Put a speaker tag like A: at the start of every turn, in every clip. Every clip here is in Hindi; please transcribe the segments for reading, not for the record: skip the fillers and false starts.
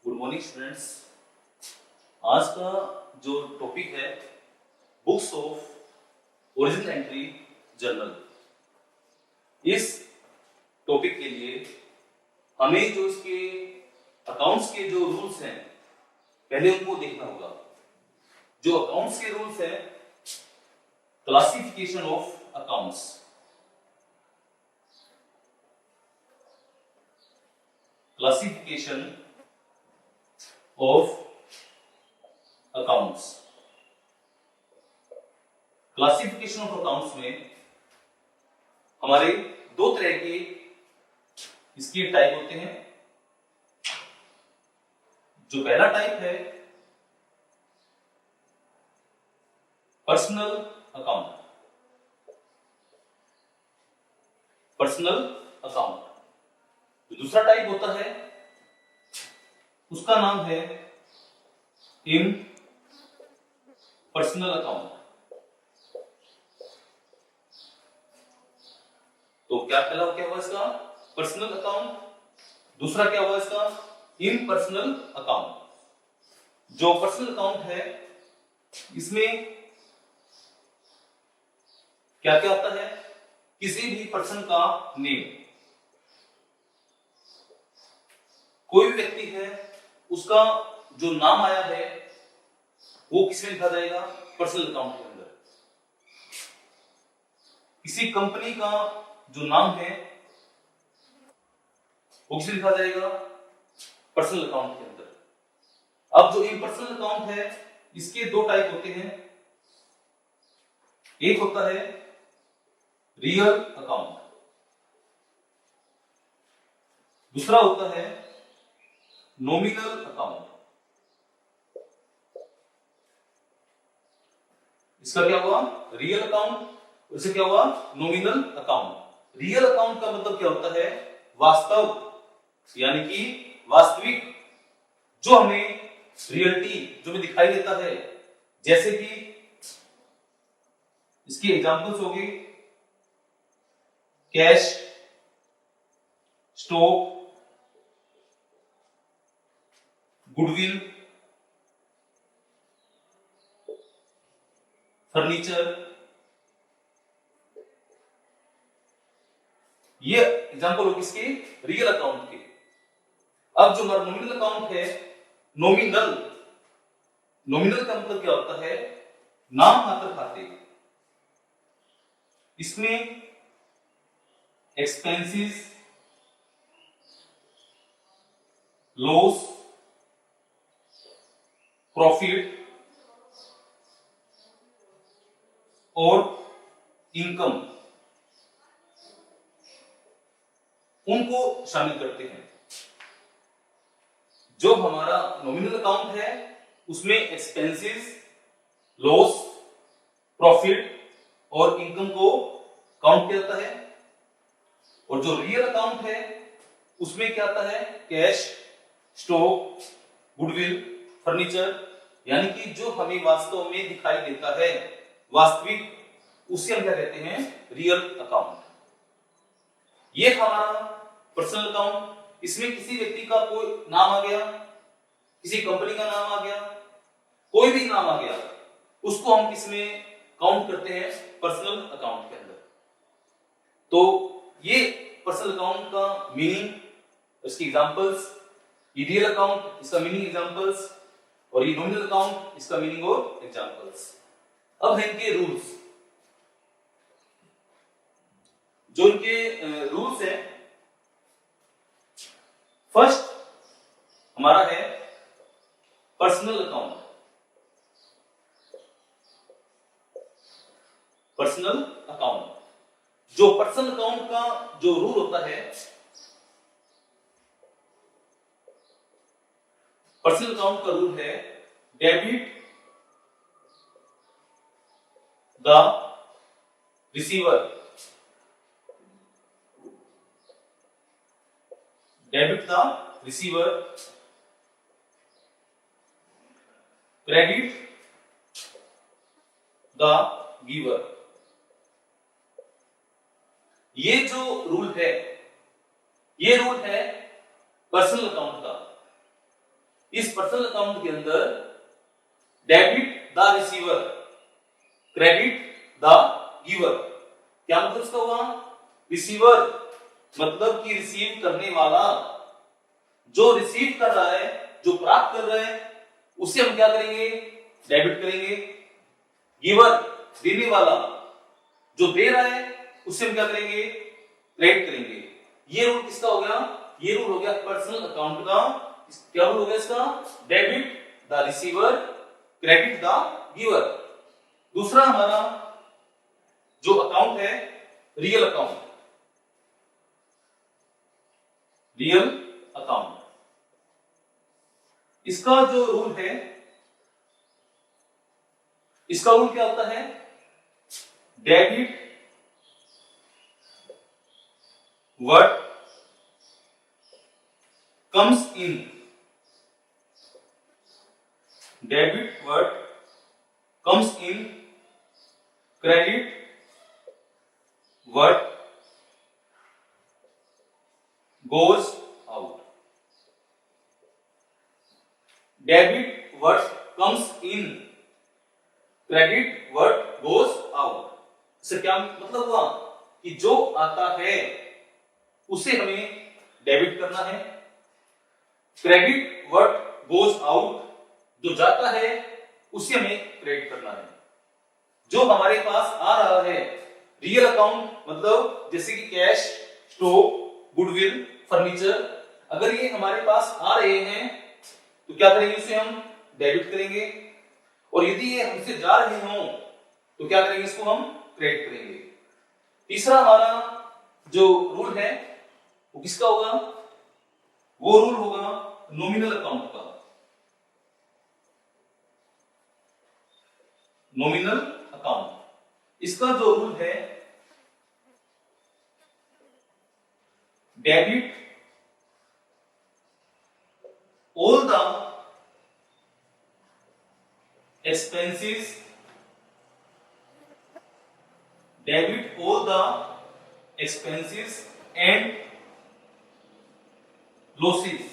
A: Good morning students. आज का जो टॉपिक है books of original entry journal. इस टॉपिक के लिए हमें जो इसके अकाउंट्स के जो रूल्स हैं पहले उनको देखना होगा। जो अकाउंट्स के रूल्स हैं, classification of accounts. Classification of accounts. Classification of accounts में हमारे दो तरह के इसके टाइप होते हैं। जो पहला टाइप है पर्सनल अकाउंट। Personal account. जो दूसरा टाइप होता है उसका नाम है इन पर्सनल अकाउंट। तो क्या हुआ इसका? Personal account. दूसरा क्या हुआ इसका? इन पर्सनल अकाउंट। जो पर्सनल अकाउंट है इसमें क्या क्या होता है? किसी भी पर्सन का नेम, कोई भी व्यक्ति है उसका जो नाम आया है वो किसमें लिखा जाएगा? पर्सनल अकाउंट के अंदर। किसी कंपनी का जो नाम है वो किसमें लिखा जाएगा? पर्सनल अकाउंट के अंदर। अब जो इम्पर्सनल अकाउंट है इसके दो टाइप होते हैं। एक होता है रियल अकाउंट, दूसरा होता है नॉमिनल अकाउंट। इसका क्या हुआ? Real account. इससे क्या हुआ? Nominal account. रियल अकाउंट का मतलब क्या होता है? वास्तव, यानी कि वास्तविक, जो हमें रियलिटी जो हमें दिखाई देता है। जैसे कि इसकी एग्जांपल्स होगी कैश, स्टॉक, गुडविल, फर्नीचर। ये एग्जांपल होगी इसके रियल अकाउंट के। अब जो हमारा नॉमिनल अकाउंट है, नॉमिनल का मतलब क्या होता है? नाम मात्र खाते। इसमें एक्सपेंसेस, लॉस, प्रॉफिट और इनकम उनको शामिल करते हैं। जो हमारा नॉमिनल अकाउंट है उसमें एक्सपेंसेस, लॉस, प्रॉफिट और इनकम को काउंट किया जाता है। और जो रियल अकाउंट है उसमें क्या आता है? कैश, स्टॉक, गुडविल, फर्नीचर, यानी कि जो हमें वास्तव में दिखाई देता है, वास्तविक, उसे हम क्या कहते हैं? Real account. ये हमारा पर्सनल अकाउंट। इसमें किसी व्यक्ति का कोई नाम आ गया, किसी कंपनी का नाम आ गया, कोई भी नाम आ गया, उसको हम किसमें काउंट करते हैं? पर्सनल अकाउंट के अंदर। तो ये पर्सनल अकाउंट का मीनिंग, इसकी एग्जांपल्स, ये रियल अकाउंट इसका मीनिंग, एग्जांपल्स, और ये नॉमिनल अकाउंट इसका मीनिंग और एग्जांपल्स। अब है इनके रूल्स। जो इनके रूल्स हैं, फर्स्ट हमारा है पर्सनल अकाउंट। Personal account. जो पर्सनल अकाउंट का जो रूल होता है, पर्सनल अकाउंट का रूल है debit the receiver, debit the receiver, credit the giver. ये जो रूल है, ये रूल है पर्सनल अकाउंट का। इस पर्सनल अकाउंट के अंदर debit the receiver, credit the giver. क्या मतलब इसका हुआ? रिसीवर मतलब कि रिसीव करने वाला, जो रिसीव कर रहा है, जो प्राप्त कर रहा है, उसे हम क्या करेंगे? डेबिट करेंगे। गिवर देने वाला, जो दे रहा है, उसे हम क्या करेंगे? क्रेडिट करेंगे। ये रूल किसका हो गया? ये रूल हो गया पर्सनल अकाउंट का। क्या रूल हो गया इसका? Debit the receiver, credit the giver. दूसरा हमारा जो अकाउंट है, रियल अकाउंट। रियल अकाउंट, इसका जो रूल है, इसका रूल क्या होता है? Debit what comes in, debit what comes in, credit what goes out. Debit what comes in, credit what goes out. इससे क्या मतलब हुआ कि जो आता है उसे हमें डेबिट करना है, क्रेडिट व्हाट गोज आउट, जो जाता है उसे हमें क्रेडिट करना है। जो हमारे पास आ रहा है, रियल अकाउंट मतलब जैसे कि कैश, स्टॉक, गुडविल, फर्नीचर, अगर ये हमारे पास आ रहे हैं तो क्या करेंगे? उसे हम डेबिट करेंगे। और यदि ये हमसे जा रहे हो तो क्या करेंगे? इसको हम क्रेडिट करेंगे। तीसरा हमारा जो रूल है वो किसका होगा? वो रूल होगा नॉमिनल अकाउंट का। नॉमिनल अकाउंट, इसका जो रूल है, debit all the expenses, debit all the expenses and losses।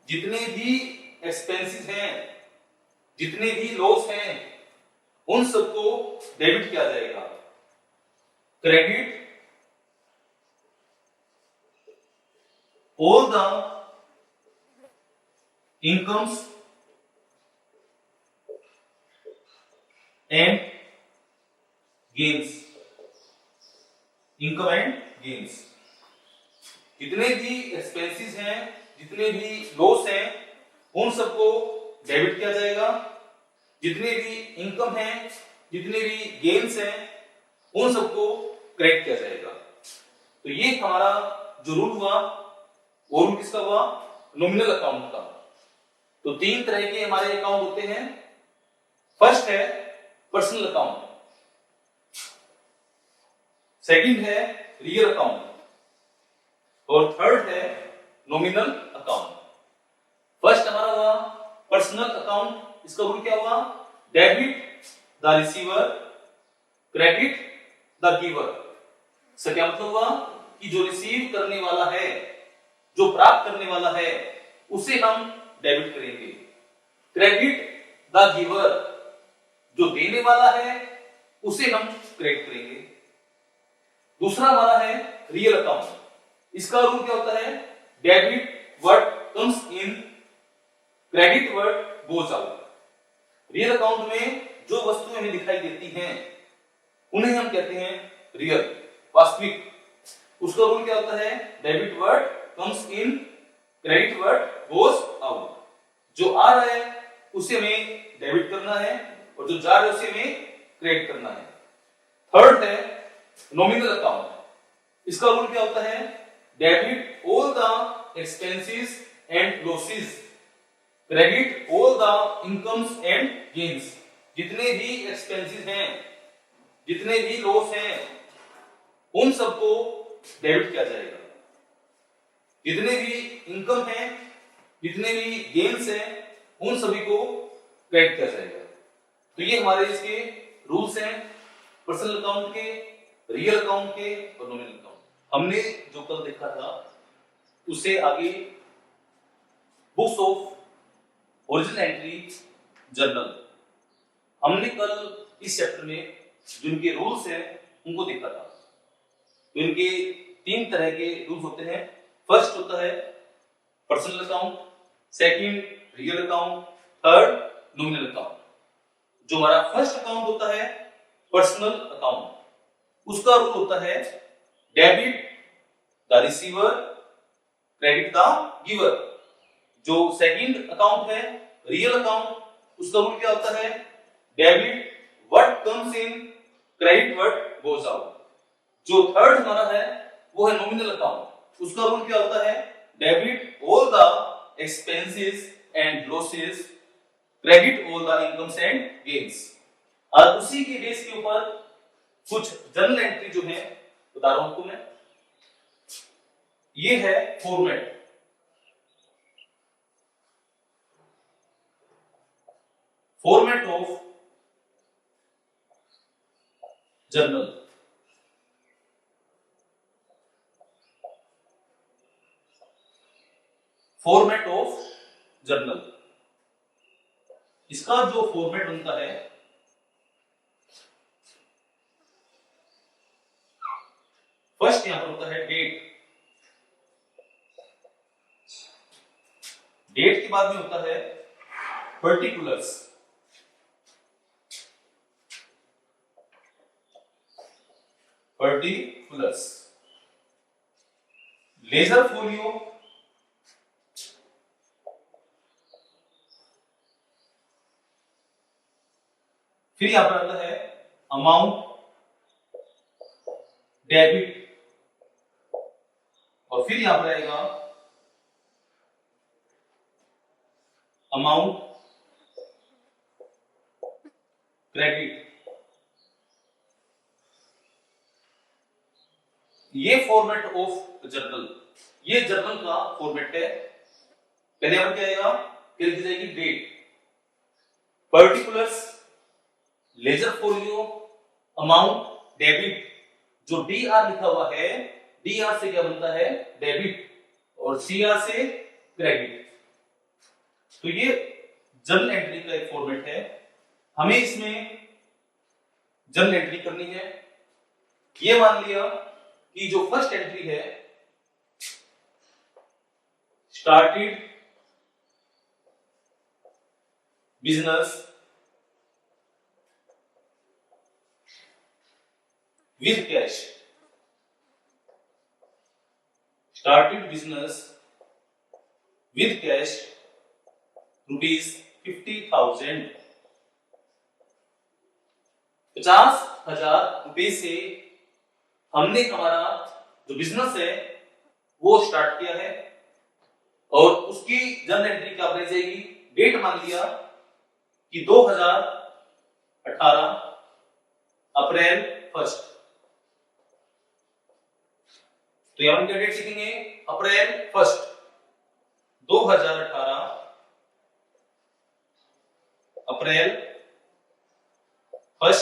A: जितने भी एक्सपेंसेस हैं, जितने भी लॉस हैं, उन सबको डेबिट किया जाएगा। Credit all the incomes and gains, income and gains. जितने भी एक्सपेंसेस हैं, जितने भी लॉस हैं, उन सबको डेबिट किया जाएगा। जितने भी इनकम हैं, जितने भी गेन्स हैं, उन सबको क्रेडिट किया जाएगा। तो ये हमारा जो रूल हुआ, वो रूल किसका हुआ? नॉमिनल अकाउंट का। तो तीन तरह के हमारे अकाउंट होते हैं। फर्स्ट है पर्सनल अकाउंट, सेकंड है रियल अकाउंट, और थर्ड है नॉमिनल अकाउंट। फर्स्ट हमारा हुआ पर्सनल अकाउंट। इसका रूल क्या हुआ? Debit the receiver, credit the giver. इसका क्या मतलब हुआ कि जो रिसीव करने वाला है, जो प्राप्त करने वाला है, उसे हम डेबिट करेंगे। क्रेडिट द गिवर, जो देने वाला है, उसे हम क्रेडिट करेंगे। दूसरा हमारा है रियल अकाउंट। इसका रूल क्या होता है? Debit what comes in, credit what goes out. Real account में जो वस्तुएं हमें दिखाई देती हैं उन्हें हम कहते हैं रियल, वास्तविक। उसका रूल क्या होता है? Debit what comes in, credit what goes out. जो आ रहा है उसे हमें डेबिट करना है, और जो जा रहा है उसे हमें क्रेडिट करना है। थर्ड है नॉमिनल अकाउंट। इसका रूल क्या होता है? Debit all the expenses and losses, credit all the incomes and gains. जितने भी एक्सपेंसेस हैं, जितने भी लॉस हैं, उन सबको डेबिट किया जाएगा। जितने भी इनकम है, जितने भी गेन्स हैं, उन सभी को क्रेडिट किया जाएगा। तो ये हमारे इसके रूल्स हैं, पर्सनल अकाउंट के, रियल अकाउंट के और नॉमिनल अकाउंट। हमने जो कल देखा था उसे आगे books of original entry journal. हमने कल इस चैप्टर में जो इनके रूल्स हैं उनको देखा था। तो इनके 3 तरह के रूल्स होते हैं। फर्स्ट होता है personal account, second real account, third nominal account. जो हमारा फर्स्ट अकाउंट होता है पर्सनल अकाउंट, उसका रूल होता है debit the receiver, credit the giver. जो सेकंड अकाउंट है रियल अकाउंट, उसका रूल क्या होता है debit what comes in, credit what goes out. जो थर्ड हमारा है वो है नॉमिनल अकाउंट, उसका रूल क्या होता है debit all the expenses and losses, credit all the incomes and gains. और उसी के बेस के ऊपर कुछ जर्नल एंट्री जो है बता रहा हूं आपको मैं। ये है format, format of journal. Format of journal, इसका जो फॉर्मेट बनता है फर्स्ट यहां पर होता है डेट, डेट के बाद में होता है पर्टिकुलर्स, पर्टिकुलर्स, लेजर फोलियो, फिर यहां पर आता है अमाउंट, डेबिट, और फिर यहां पर आएगा अमाउंट, क्रेडिट। ये फॉर्मेट ऑफ जर्नल, ये जर्नल का फॉर्मेट है। पहले यहां पर क्या आएगा, क्या लिखी जाएगी date, particulars, ledger folio, amount, debit. जो डी आर लिखा हुआ है, डी आर से क्या बनता है डेबिट, और सी आर से क्रेडिट। तो ये जर्नल एंट्री का एक फॉर्मेट है। हमें इसमें जर्नल एंट्री करनी है। ये मान लिया कि जो फर्स्ट एंट्री है started business with cash, started business with cash rupees 50,000, 50,000 रुपए से हमने हमारा जो बिजनेस है वो स्टार्ट किया है। और उसकी जर्नल एंट्री क्या बन जाएगी, डेट मान लिया कि 2018 अप्रैल 1। तो यहां पर क्या डेट लिखेंगे अप्रैल 1, 2018 अप्रैल 1।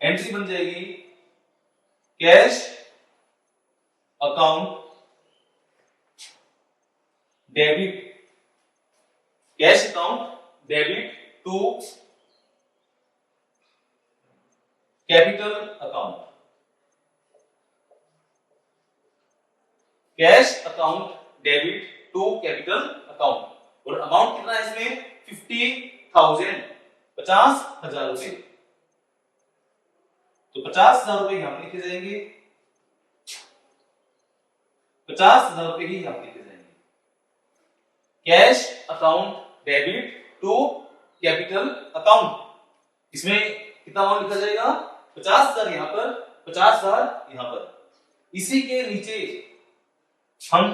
A: एंट्री बन जाएगी cash account debit, cash account debit to capital account, cash account debit to capital account. और अमाउंट कितना है इसमें 50,000, 50,000 रुपए। तो 50,000 रुपए यहां पर लिखे जाएंगे, 50,000 रुपए ही यहां पर लिखे जाएंगे। Cash account debit to capital account, इसमें कितना अमाउंट लिखा जाएगा 50,000 यहां पर, 50,000 यहां पर। इसी के नीचे हम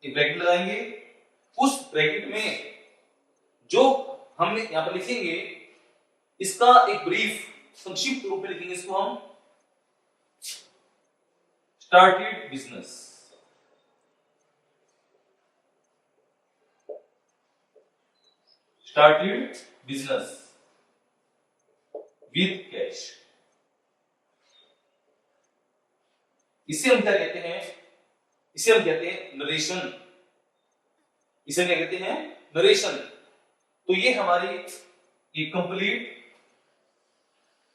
A: एक ब्रैकेट लगाएंगे, उस ब्रैकेट में जो हम यहां पर लिखेंगे इसका एक ब्रीफ संक्षिप्त रूप में लिखेंगे, इसको हम started business, started business with cash. इसे हम क्या कहते हैं, इसे हम कहते हैं नरेशन। इसे क्या कहते हैं, नरेशन। तो ये हमारी एक कंप्लीट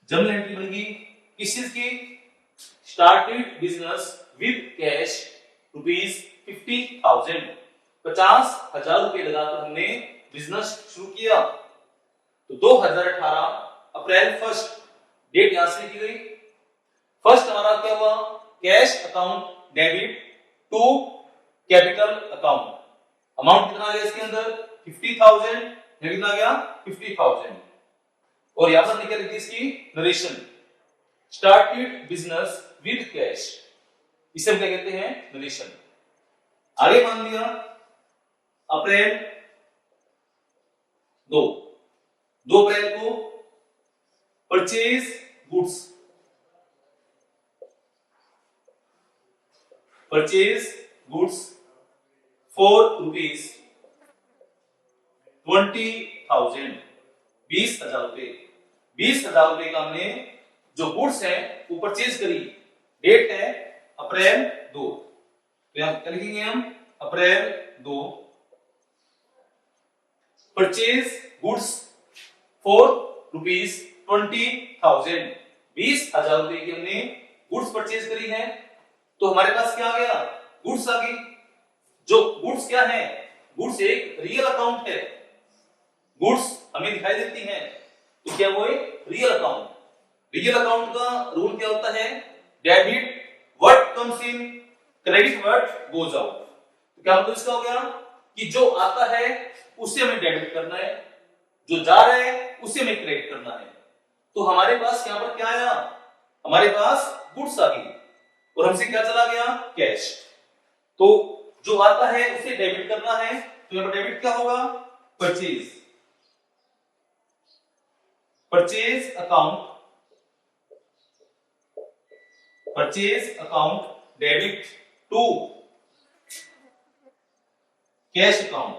A: जर्नल एंट्री बन गई किस चीज की, स्टार्टेड बिजनेस विद कैश ₹50,000, 50,000 रुपए लगाकर हमने बिजनेस शुरू किया। तो 2018 अप्रैल 1 डेट यहां से लिखी गई। फर्स्ट हमारा क्या हुआ, cash account debit to capital account. Amount कितना आ गया इसके अंदर 50,000, कितना आ गया 50,000। और यहां पर निकल इसकी narration, started business with cash, इसे हम क्या कहते हैं, नरेशन। आगे मान लिया अप्रैल 2 अप्रैल को purchase goods, purchase goods for ₹20,000, 20,000 रुपए। 20,000 रुपए का हमने जो गुड्स है वो परचेज करी। डेट है अप्रैल 2, तो यहां क्या लिखेंगे हम, अप्रैल 2 परचेज गुड्स फॉर ₹20,000, 20,000 रुपए की हमने गुड्स परचेज करी है। तो हमारे पास क्या आ गया, गुड्स आ गई। जो गुड्स क्या है, गुड्स एक रियल अकाउंट है, गुड्स हमें दिखाई देती हैं, तो क्या वो एक रियल अकाउंट। रियल अकाउंट का रूल क्या होता है, debit what comes in, credit what goes out. तो क्या मतलब इसका हो गया कि जो आता है उससे हमें डेबिट करना है, जो जा रहा है उससे हमें क्रेडिट करना है। तो हमारे पास यहां पर क्या आया, हमारे पास गुड्स आ गई और हमसे क्या चला गया, कैश। तो जो आता है उसे डेबिट करना है, तो यहां पर डेबिट क्या होगा, purchase, purchase account, purchase account debit to cash account,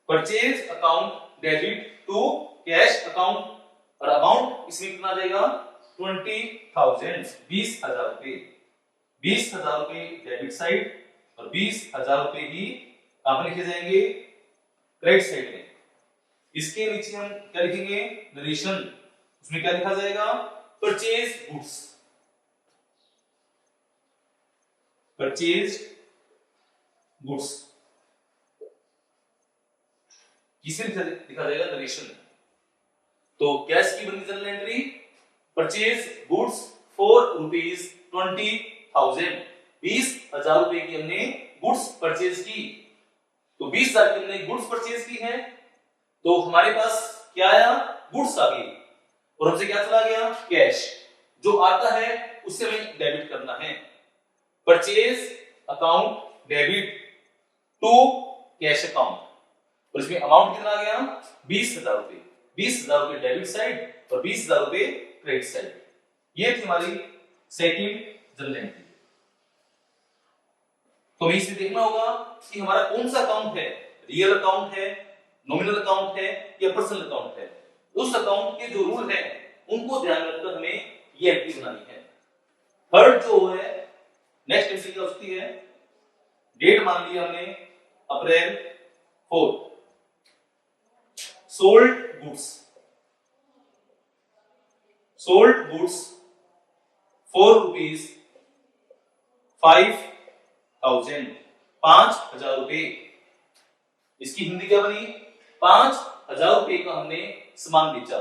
A: purchase account debit to cash account. और अमाउंट इसमें कितना आ जाएगा 20,000, 20,000 रुपए। 20,000 रुपए डेबिट साइड और 20,000 रुपए ही कहां पर लिखे जाएंगे, क्रेडिट साइड में। इसके नीचे हम क्या लिखेंगे, नरेशन, उसमें क्या लिखा जाएगा, परचेज गुड्स, परचेज गुड्स, किसे लिखा जाएगा, नरेशन। तो कैश की बनी journal entry, purchase goods for ₹20,000, 20,000 रुपए की हमने गुड्स परचेज की। तो 20,000 की हमने गुड्स परचेज की है, तो हमारे पास क्या आया, गुड्स आ गई और हमसे क्या चला गया, कैश। जो आता है उससे हमें डेबिट करना है, purchase account debit to cash account. और इसमें अमाउंट कितना आ गया, 20,000 रुपए। 20,000 रुपए डेबिट साइड और 20,000 रुपए क्रेडिट साइड। ये थी हमारी सेकंड जर्नल एंट्री। तो हमें इसमें देखना होगा कि हमारा कौन सा अकाउंट है, रियल अकाउंट है, नॉमिनल अकाउंट है या पर्सनल अकाउंट है। उस अकाउंट के जो रूल है उनको ध्यान रखकर हमें ये एंट्री बनानी है। थर्ड जो है नेक्स्ट एंट्री क्या होती है, डेट मान लिया हमने अप्रैल 4, sold goods, sold goods for ₹5,000, 5,000 रुपए। इसकी हिंदी क्या बनी, 5,000 रुपए का हमने सामान बेचा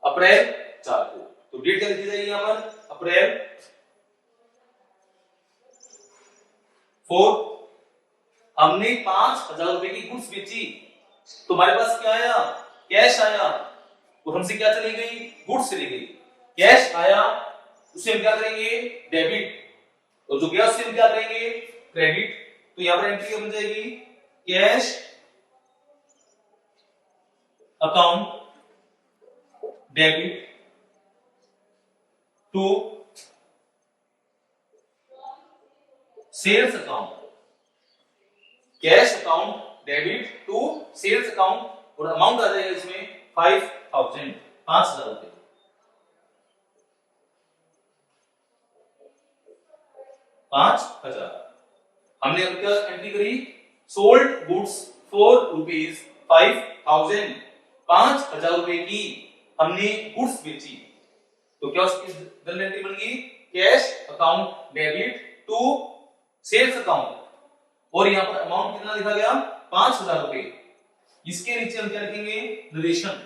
A: अप्रैल 4 को। तो डेट क्या लिखी जाएगी यहां पर, अप्रैल 4। हमने 5,000 रुपए की गुड्स बेची, तो हमारे पास क्या आया, कैश आया और हमसे क्या चली गई, गुड्स चली गई। कैश आया उसे हम क्या करेंगे, डेबिट, और जो गया उसे हम क्या करेंगे, क्रेडिट। तो यहां पर एंट्री क्या बन जाएगी, cash account debit to sales account, cash account debit to sales account. और अमाउंट आ जाएगा इसमें 5,000, 5,000 रुपए। 5,000 हमने अब क्या एंट्री करी, सोल्ड गुड्स फॉर रुपीज 5000, 5000 रुपए की हमने गुड्स बेची। तो क्या उसकी जनरल एंट्री बन गई, cash account debit to sales account, और यहाँ पर अमाउंट कितना लिखा गया, 5000 रुपए। इसके नीचे हम क्या लिखेंगे, नरेशन।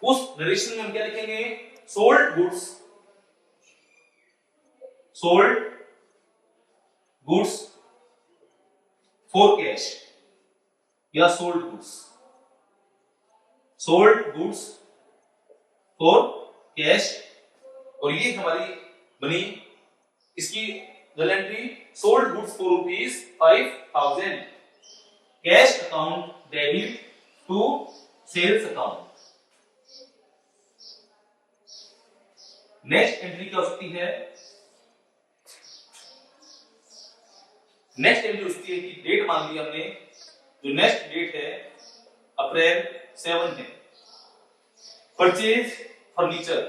A: उस नरेशन में हम क्या लिखेंगे, सोल्ड गुड्स फॉर कैश या सोल्ड गुड्स फॉर कैश, और ये हमारी बनी इसकी journal entry, sold goods for rupees 5000, cash account debit to sales account. Next entry क्या हो सकती है, नेक्स्ट एंट्री होती है कि डेट मान ली हमने, जो नेक्स्ट डेट है अप्रैल 7 है, परचेज फर्नीचर,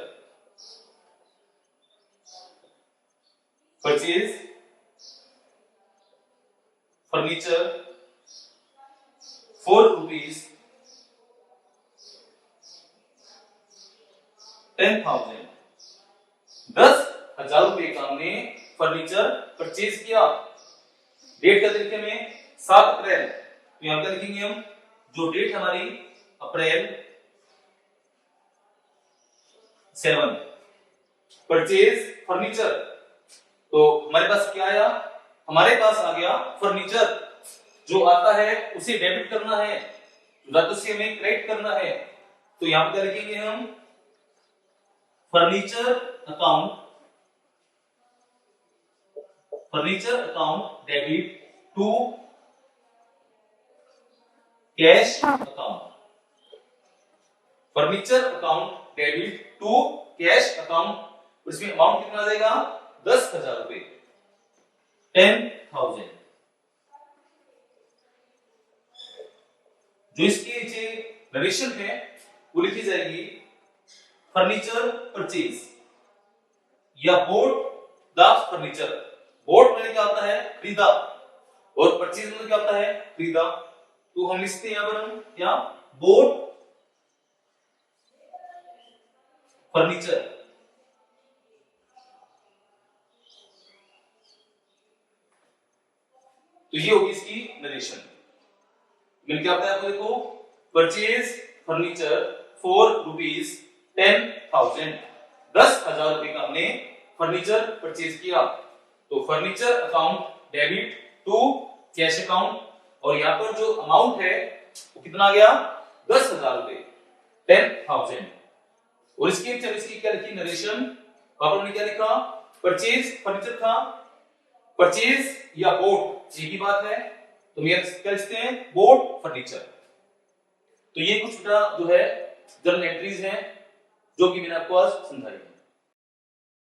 A: फॉर रुपीज 10,000, 10,000 रुपए का हमने फर्नीचर परचेज किया। डेट का तरीके में 7 अप्रैल, तो यहां पर लिखेंगे हम, जो डेट हमारी अप्रैल 7, परचेज फर्नीचर, तो हमारे पास क्या आया, हमारे पास आ गया फर्नीचर। जो आता है उसे डेबिट करना है, राजस्व हमें क्रेडिट करना है, तो यहां पर क्या लिखेंगे हम, furniture account debit to cash account, furniture account debit to cash account, उसमें अमाउंट कितना आ जाएगा, 10,000 रुपए, 10,000। जो इसके नीचे नरेशन है वो लिखी जाएगी, फर्नीचर परचेज या बोट द फर्नीचर। बोट में क्या होता है, खरीदा, और परचेज में क्या होता है, खरीदा। तो हम लिखते हैं यहां पर, हम क्या, बोट फर्नीचर। तो ये होगी इसकी नरेशन। मिल क्या आता है आपको, देखो, परचेज फर्नीचर फॉर रुपीज 10,000, 10,000 रुपए का हमने फर्नीचर परचेज किया। तो furniture account debit to cash account, और यहां पर जो अमाउंट है वो कितना आ गया, 10,000 रुपए, 10,000। और इसकी क्या लिखी नरेशन, वहां पर क्या लिखा, परचेज फर्नीचर था, परचेज या बोट एक ही बात है, तो ये क्या लिखते हैं, बोट फर्नीचर। तो ये कुछ जो है जनरल एंट्रीज हैं जो कि मैंने आपको आज समझाई।